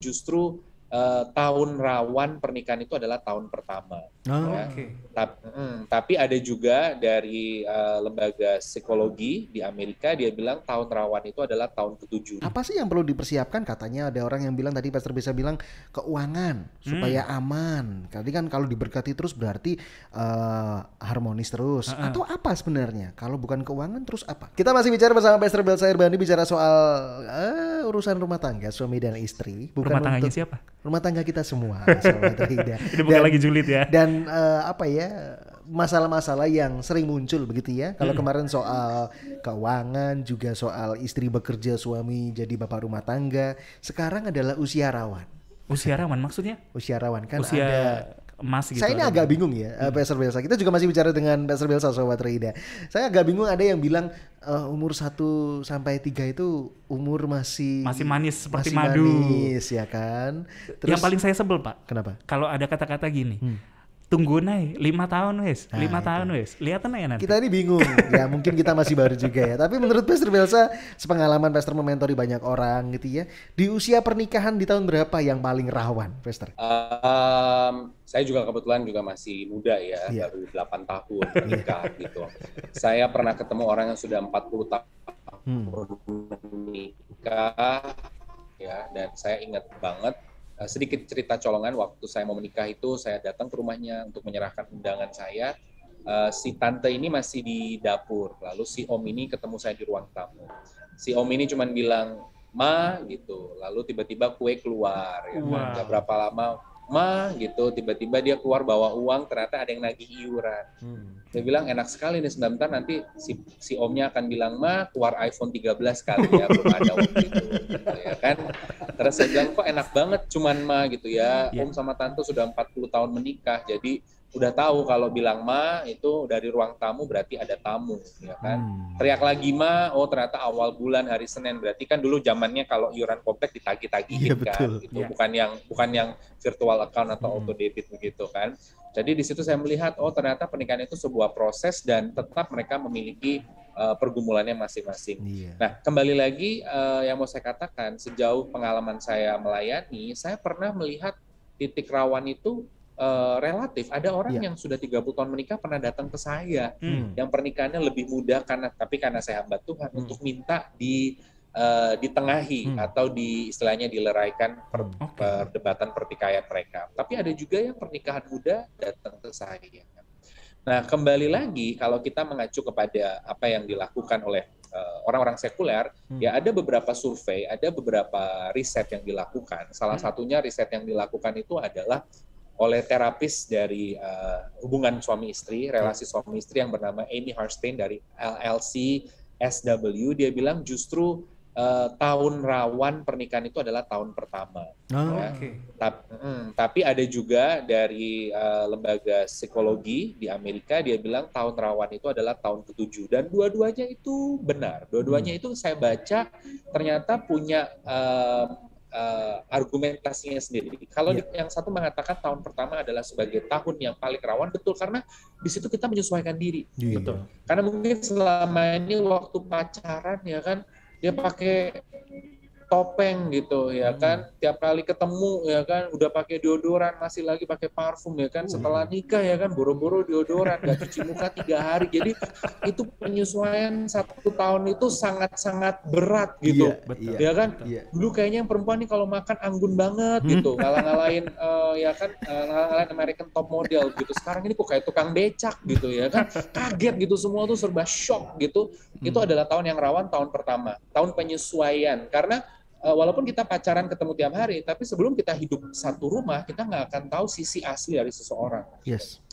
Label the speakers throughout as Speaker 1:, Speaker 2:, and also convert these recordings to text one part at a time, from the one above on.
Speaker 1: justru tahun rawan pernikahan itu adalah tahun pertama. Ya. Tapi ada juga dari lembaga psikologi di Amerika, dia bilang tahun rawan itu adalah tahun ke-7.
Speaker 2: Apa sih yang perlu dipersiapkan? Katanya ada orang yang bilang tadi Pastor bisa bilang keuangan supaya aman. Tadi kan kalau diberkati terus berarti harmonis terus. Atau apa sebenarnya? Kalau bukan keuangan terus apa? Kita masih bicara bersama Pastor Belsa Irbandi, bicara soal urusan rumah tangga suami dan istri.
Speaker 3: Bukan rumah tangganya siapa?
Speaker 2: Rumah tangga kita semua, Sobat Rida.
Speaker 3: Ini bukan lagi julid ya.
Speaker 2: Dan masalah-masalah yang sering muncul begitu ya. Kalau kemarin soal keuangan, juga soal istri bekerja, suami jadi bapak rumah tangga. Sekarang adalah usia rawan.
Speaker 3: Usia rawan maksudnya?
Speaker 2: Usia rawan kan
Speaker 3: usia
Speaker 2: ada
Speaker 3: emas gitu.
Speaker 2: Saya ini agak bingung ya, Pastor Belsa. Kita juga masih bicara dengan Pastor Belsa, Sobat Rida. Saya agak bingung, ada yang bilang umur 1 sampai 3 itu umur masih
Speaker 3: manis seperti
Speaker 2: masih
Speaker 3: madu.
Speaker 2: Manis ya kan. Terus,
Speaker 3: yang paling saya sebel, Pak.
Speaker 2: Kenapa?
Speaker 3: Kalau ada kata-kata gini. Tunggu naik 5 tahun wes, 5 tahun wes. Lihat aja nanti.
Speaker 2: Kita ini bingung. Ya mungkin kita masih baru juga ya. Tapi menurut Pastor Belsa, sepengalaman Pastor mementori banyak orang gitu ya. Di usia pernikahan di tahun berapa yang paling rawan, Pastor?
Speaker 1: Saya juga kebetulan juga masih muda ya, baru 8 tahun menikah gitu. Saya pernah ketemu orang yang sudah 40 tahun menikah ya, dan saya ingat banget. Sedikit cerita colongan, waktu saya mau menikah itu saya datang ke rumahnya untuk menyerahkan undangan saya. Si tante ini masih di dapur, lalu si om ini ketemu saya di ruang tamu. Si om ini cuma bilang, "Ma," gitu, lalu tiba-tiba kue keluar. Ya, nggak berapa lama, "Ma," gitu, tiba-tiba dia keluar bawa uang, ternyata ada yang nagih iuran. Dia bilang, "Enak sekali nih, sebentar nanti si omnya akan bilang, 'Ma, keluar iPhone 13 kali ya,' belum ada waktu itu." Gitu, ya kan? Terus saya bilang, "Kok enak banget cuman Ma gitu ya, Om sama Tante sudah 40 tahun menikah, jadi udah tahu kalau bilang Ma itu dari ruang tamu berarti ada tamu, ya kan? Teriak lagi Ma, oh ternyata awal bulan hari Senin, berarti kan dulu zamannya kalau iuran komplek ditagih-tagihin kan, gitu. Bukan yang virtual account atau auto debit begitu kan. Jadi di situ saya melihat, oh ternyata pernikahan itu sebuah proses dan tetap mereka memiliki pergumulannya masing-masing. Nah, kembali lagi yang mau saya katakan, sejauh pengalaman saya melayani, saya pernah melihat titik rawan itu relatif. Ada orang yang sudah 30 tahun menikah pernah datang ke saya, yang pernikahannya lebih mudah karena saya hamba Tuhan untuk minta ditengahi atau istilahnya dileraikan perdebatan pertikaian mereka. Tapi ada juga yang pernikahan muda datang ke saya. Nah, kembali lagi kalau kita mengacu kepada apa yang dilakukan oleh orang-orang sekuler, ya ada beberapa survei, ada beberapa riset yang dilakukan. Salah satunya riset yang dilakukan itu adalah oleh terapis dari hubungan suami istri, relasi suami istri yang bernama Amy Harstein dari LLC SW. Dia bilang justru tahun rawan pernikahan itu adalah tahun pertama. Tapi ada juga dari lembaga psikologi di Amerika, dia bilang tahun rawan itu adalah tahun ke-7. Dan dua-duanya itu benar. Dua-duanya itu saya baca ternyata punya argumentasinya sendiri. Kalau yang satu mengatakan tahun pertama adalah sebagai tahun yang paling rawan, betul, karena di situ kita menyesuaikan diri. Betul. Karena mungkin selama ini waktu pacaran ya kan, dia pakai topeng gitu ya kan, tiap kali ketemu ya kan udah pakai deodoran, masih lagi pakai parfum ya kan, setelah nikah ya kan boro-boro deodoran, gak cuci muka 3 hari. Jadi itu penyesuaian 1 tahun itu sangat-sangat berat gitu. Ya kan, dulu kayaknya yang perempuan nih kalau makan anggun banget gitu, ngalah-ngalahin ya kan, ngalah-ngalahin American Top Model gitu. Sekarang ini kok kayak tukang becak gitu ya kan, kaget gitu, semua tuh serba shock gitu. Itu adalah tahun yang rawan, tahun pertama, tahun penyesuaian. Karena walaupun kita pacaran ketemu tiap hari, tapi sebelum kita hidup satu rumah, kita nggak akan tahu sisi asli dari seseorang.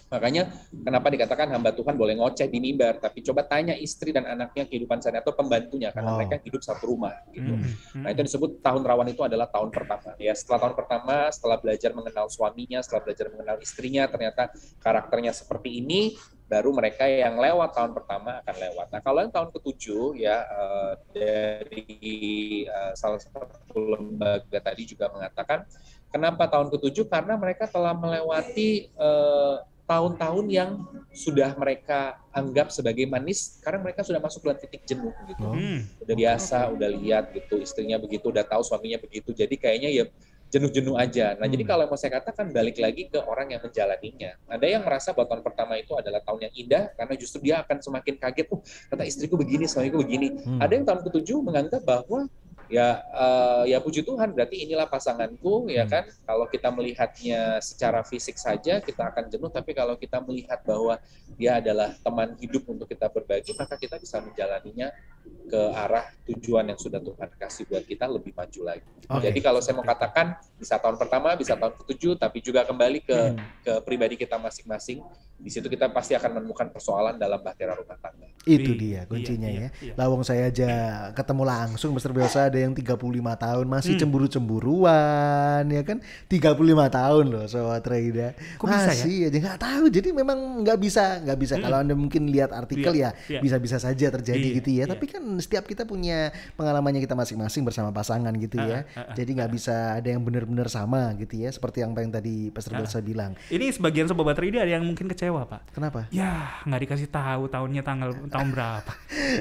Speaker 1: Makanya kenapa dikatakan hamba Tuhan boleh ngoceh di mimbar, tapi coba tanya istri dan anaknya kehidupan sana atau pembantunya, karena mereka hidup satu rumah. Gitu. Nah itu disebut tahun rawan itu adalah tahun pertama. Ya setelah tahun pertama, setelah belajar mengenal suaminya, setelah belajar mengenal istrinya, ternyata karakternya seperti ini, baru mereka yang lewat tahun pertama akan lewat. Nah kalau yang tahun ke-7 ya dari salah satu lembaga tadi juga mengatakan, kenapa tahun ke-7? Karena mereka telah melewati tahun-tahun yang sudah mereka anggap sebagai manis, karena mereka sudah masuk ke titik jenuh gitu. Udah biasa, udah lihat gitu, istrinya begitu, udah tahu suaminya begitu, jadi kayaknya ya jenuh-jenuh aja. Nah, jadi kalau mau saya katakan balik lagi ke orang yang menjalaninya. Ada yang merasa bahwa tahun pertama itu adalah tahun yang indah karena justru dia akan semakin kaget, kata istriku begini, suamiku begini. Ada yang tahun ketujuh menganggap bahwa ya puji Tuhan, berarti inilah pasanganku, ya kan. Kalau kita melihatnya secara fisik saja kita akan jenuh, tapi kalau kita melihat bahwa dia adalah teman hidup untuk kita berbagi, maka kita bisa menjalaninya ke arah tujuan yang sudah Tuhan kasih buat kita lebih maju lagi. Jadi kalau saya mau katakan bisa tahun pertama, bisa tahun ketujuh, tapi juga kembali ke pribadi kita masing-masing. Di situ kita pasti akan menemukan persoalan dalam bahtera rumah tangga.
Speaker 2: Itu dia kuncinya ya. Lawang saya aja ketemu langsung Mr. Biasa ada yang 35 tahun masih cemburu-cemburuan ya kan. 35 tahun loh Sobat Raida.
Speaker 3: Kok bisa ya?
Speaker 2: Masih aja nggak tahu. Jadi memang nggak bisa. Kalau Anda mungkin lihat artikel bisa-bisa saja terjadi gitu ya. Tapi kan setiap kita punya pengalamannya kita masing-masing bersama pasangan gitu ya. Jadi nggak bisa ada yang benar-benar sama gitu ya. Seperti yang tadi Pastor Biasa bilang.
Speaker 3: Ini sebagian Sobat Raida ada yang mungkin kecewa, Pak.
Speaker 2: Kenapa?
Speaker 3: Ya nggak dikasih tahu tahun berapa.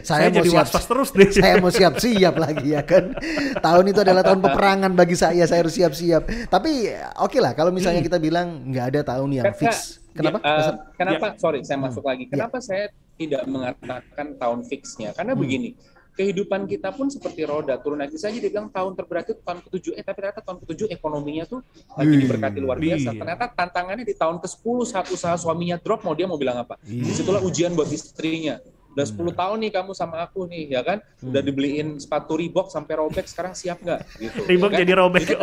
Speaker 2: Saya mau
Speaker 3: jadi was-was terus deh.
Speaker 2: Saya mau siap-siap lagi ya kan. Tahun itu adalah tahun peperangan bagi saya harus siap-siap. Tapi oke lah kalau misalnya kita bilang nggak ada tahun yang fix. Kenapa?
Speaker 1: Sorry, saya masuk lagi. Kenapa saya tidak mengatakan tahun fixnya? Karena begini, kehidupan kita pun seperti roda, turun naik saja dia bilang tahun terberat itu tahun ke-7, tapi ternyata tahun ke-7 ekonominya tuh lagi diberkati luar biasa. Ternyata tantangannya di tahun ke-10 saat usaha suaminya drop, dia mau bilang apa? Disitulah ujian buat istrinya. Udah 10 tahun nih kamu sama aku nih, ya kan? Udah dibeliin sepatu Reebok sampai robek, sekarang siap nggak? Gitu,
Speaker 3: Reebok
Speaker 1: ya kan?
Speaker 3: jadi robek.
Speaker 1: Itu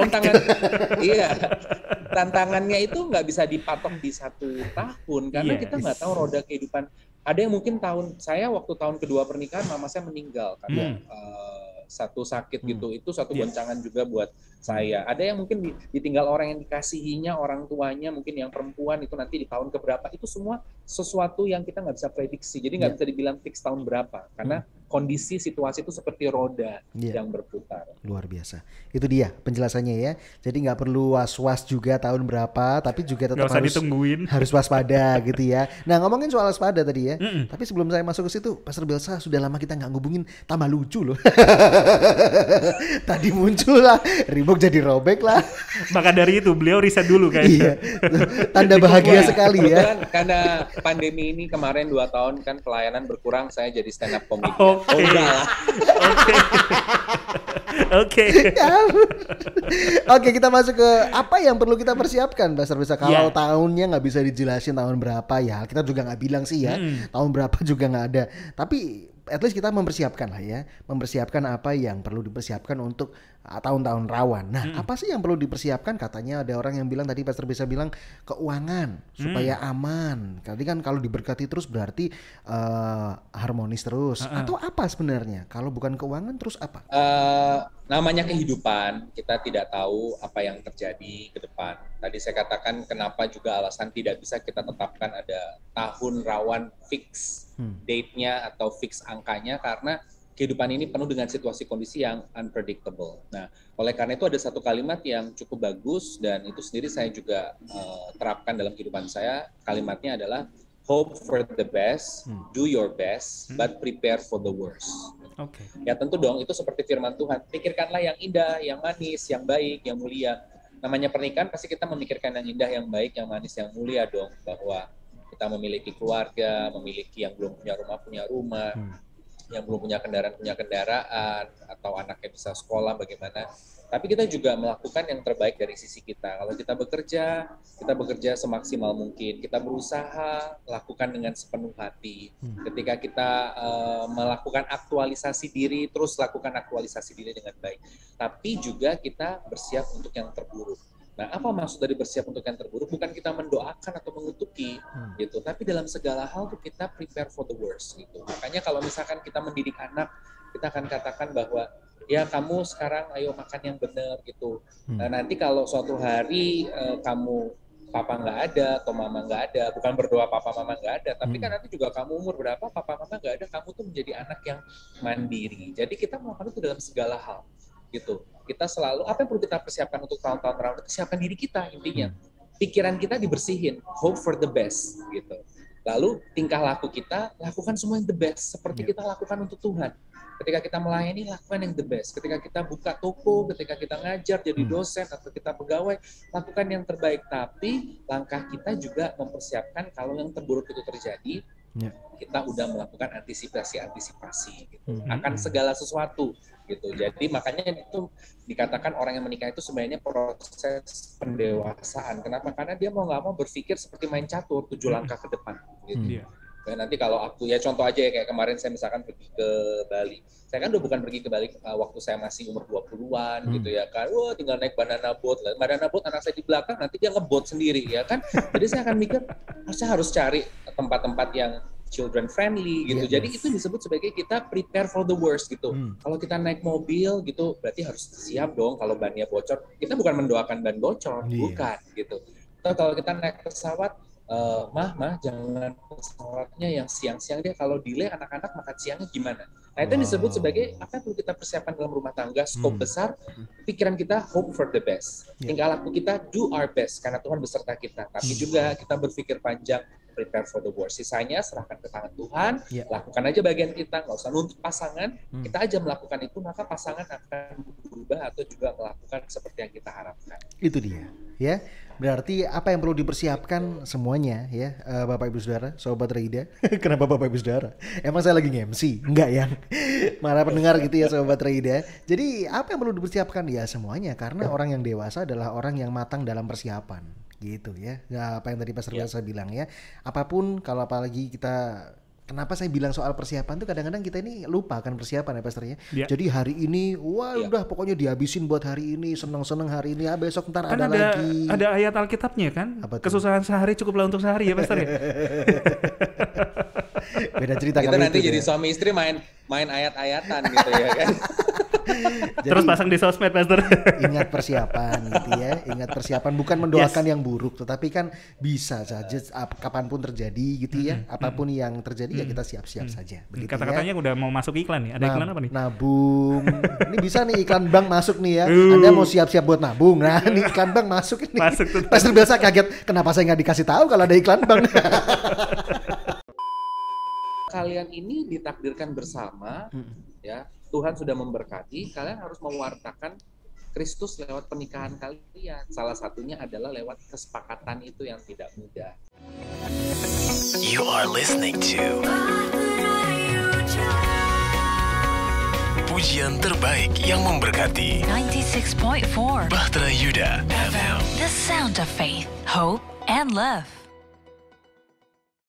Speaker 1: tantangannya itu nggak bisa dipatok di 1 tahun, karena kita nggak tahu roda kehidupan. Ada yang mungkin waktu tahun kedua pernikahan mama saya meninggal karena satu sakit gitu, itu satu goncangan juga buat saya. Ada yang mungkin ditinggal orang yang dikasihinya, orang tuanya, mungkin yang perempuan itu nanti di tahun keberapa, itu semua sesuatu yang kita nggak bisa prediksi. Jadi nggak bisa dibilang fix tahun berapa, karena kondisi situasi itu seperti roda yang berputar.
Speaker 2: Luar biasa. Itu dia penjelasannya ya. Jadi nggak perlu was-was juga tahun berapa, tapi juga tetap harus waspada gitu ya. Nah ngomongin soal waspada tadi ya, tapi sebelum saya masuk ke situ, Pastor Biasa sudah lama kita nggak ngubungin, tambah lucu loh. Tadi muncul lah, Reebok jadi robek lah.
Speaker 3: Maka dari itu beliau riset dulu kayaknya.
Speaker 2: Iya, tanda bahagia sekali ya.
Speaker 1: Karena pandemi ini kemarin 2 tahun kan pelayanan berkurang, saya jadi stand up comedy. Oke, kita masuk ke apa yang perlu kita persiapkan, Pastor Biasa. Kalau tahunnya nggak bisa dijelasin tahun berapa ya, kita juga nggak bilang sih ya. Tahun berapa juga nggak ada. Tapi at least kita mempersiapkan lah ya, mempersiapkan apa yang perlu dipersiapkan untuk tahun-tahun rawan. Nah, apa sih yang perlu dipersiapkan? Katanya ada orang yang bilang tadi Pastor bisa bilang keuangan supaya aman. Tadi kan kalau diberkati terus berarti harmonis terus. Atau apa sebenarnya? Kalau bukan keuangan terus apa? Namanya kehidupan, kita tidak tahu apa yang terjadi ke depan. Tadi saya katakan kenapa juga alasan tidak bisa kita tetapkan ada tahun rawan fix date-nya atau fix angkanya, karena kehidupan ini penuh dengan situasi kondisi yang unpredictable. Nah, oleh karena itu ada satu kalimat yang cukup bagus dan itu sendiri saya juga terapkan dalam kehidupan saya. Kalimatnya adalah hope for the best, do your best, but prepare for the worst. Ya tentu dong, itu seperti firman Tuhan. Pikirkanlah yang indah, yang manis, yang baik, yang mulia. Namanya pernikahan pasti kita memikirkan yang indah, yang baik, yang manis, yang mulia dong. Bahwa kita memiliki keluarga, memiliki yang belum punya rumah, yang belum punya kendaraan, atau anaknya bisa sekolah bagaimana. Tapi kita juga melakukan yang terbaik dari sisi kita. Kalau kita bekerja semaksimal mungkin. Kita berusaha lakukan dengan sepenuh hati. Ketika kita melakukan aktualisasi diri, terus lakukan aktualisasi diri dengan baik. Tapi juga kita bersiap untuk yang terburuk. Nah, apa maksud dari bersiap untuk yang terburuk? Bukan kita mendoakan atau mengutuki, gitu. Tapi dalam segala hal tuh kita prepare for the worst, gitu. Makanya kalau misalkan kita mendidik anak, kita akan katakan bahwa ya kamu sekarang ayo makan yang benar, gitu. Nah, nanti kalau suatu hari papa nggak ada atau mama nggak ada, bukan berdoa papa mama nggak ada, tapi kan nanti juga kamu umur berapa papa mama nggak ada, kamu tuh menjadi anak yang mandiri. Jadi kita melakukan itu dalam segala hal, gitu. Kita selalu, apa yang perlu kita persiapkan untuk tahun-tahun rawan, siapkan diri kita intinya. Pikiran kita dibersihin, hope for the best, gitu. Lalu tingkah laku kita, lakukan semua yang the best, seperti kita lakukan untuk Tuhan. Ketika kita melayani, lakukan yang the best. Ketika kita buka toko, ketika kita ngajar, jadi dosen, atau kita pegawai, lakukan yang terbaik. Tapi langkah kita juga mempersiapkan kalau yang terburuk itu terjadi, kita udah melakukan antisipasi gitu, akan segala sesuatu gitu. Jadi makanya itu dikatakan orang yang menikah itu sebenarnya proses pendewasaan. Kenapa? Karena dia mau nggak mau berpikir seperti main catur 7 langkah ke depan gitu. Dan nanti kalau aku, ya contoh aja ya, kayak kemarin saya misalkan pergi ke Bali. Saya kan udah bukan pergi ke Bali waktu saya masih umur 20-an gitu ya kan. Wah, tinggal naik banana boat. Banana boat anak saya di belakang, nanti dia ngebot sendiri ya kan. Jadi saya akan mikir, saya harus cari tempat-tempat yang children friendly gitu. Jadi itu disebut sebagai kita prepare for the worst gitu. Kalau kita naik mobil gitu, berarti harus siap dong kalau bannya bocor. Kita bukan mendoakan ban bocor, bukan gitu. Atau kalau kita naik pesawat, mah jangan pesawatnya yang siang-siang deh, kalau delay anak-anak makan siangnya gimana. Nah itu disebut sebagai apa yang perlu kita persiapkan dalam rumah tangga, skop besar, pikiran kita hope for the best, tingkah laku kita do our best karena Tuhan beserta kita, tapi juga kita berpikir panjang, prepare for the worst. Sisanya serahkan ke tangan Tuhan, lakukan aja bagian kita, nggak usah nuntut pasangan, kita aja melakukan itu, maka pasangan akan berubah atau juga melakukan seperti yang kita harapkan.
Speaker 2: Itu dia, ya. Berarti apa yang perlu dipersiapkan semuanya ya, Bapak Ibu Saudara, Sobat Reida. Kenapa Bapak Ibu Saudara? Emang saya lagi nge-MC? Enggak ya? Marah pendengar gitu ya Sobat Reida. Jadi apa yang perlu dipersiapkan? Ya semuanya, karena orang yang dewasa adalah orang yang matang dalam persiapan gitu ya. Nah, apa yang tadi Pastor Biasa bilang ya, apapun, kalau apalagi kita, kenapa saya bilang soal persiapan tuh kadang-kadang kita ini lupa kan persiapan ya Pastor ya. Jadi hari ini udah pokoknya dihabisin buat hari ini, seneng-seneng hari ini, ya besok ntar kan ada lagi.
Speaker 3: Ada ayat Alkitabnya kan, kesusahan sehari cukuplah untuk sehari ya Pastor ya.
Speaker 2: Beda cerita
Speaker 1: kita
Speaker 2: kali
Speaker 1: nanti
Speaker 2: itu
Speaker 1: jadi
Speaker 2: ya.
Speaker 1: Suami istri main ayat-ayatan gitu ya kan.
Speaker 2: Jadi,
Speaker 3: terus pasang di sosmed Pastor.
Speaker 2: Ingat persiapan gitu ya, ingat persiapan, bukan mendoakan yang buruk, tetapi kan bisa saja kapanpun terjadi gitu ya, apapun yang terjadi ya kita siap-siap saja. Begitu
Speaker 3: Kata-katanya
Speaker 2: ya.
Speaker 3: udah mau masuk iklan nih, ada iklan apa nih?
Speaker 2: Nabung, ini bisa nih iklan bank masuk nih ya, Anda mau siap-siap buat nabung, nah ini iklan bank masuk ini.
Speaker 3: Masuk tuh.
Speaker 2: Pastor biasa kaget, kenapa saya nggak dikasih tahu kalau ada iklan bank?
Speaker 1: Kalian ini ditakdirkan bersama, ya Tuhan sudah memberkati, kalian harus mewartakan Kristus lewat pernikahan kalian. Salah satunya adalah lewat kesepakatan itu yang tidak mudah.
Speaker 4: You are listening to pujian terbaik yang memberkati
Speaker 5: 96.4
Speaker 4: Bahtera Yuda FM.
Speaker 5: The sound of faith, hope, and love.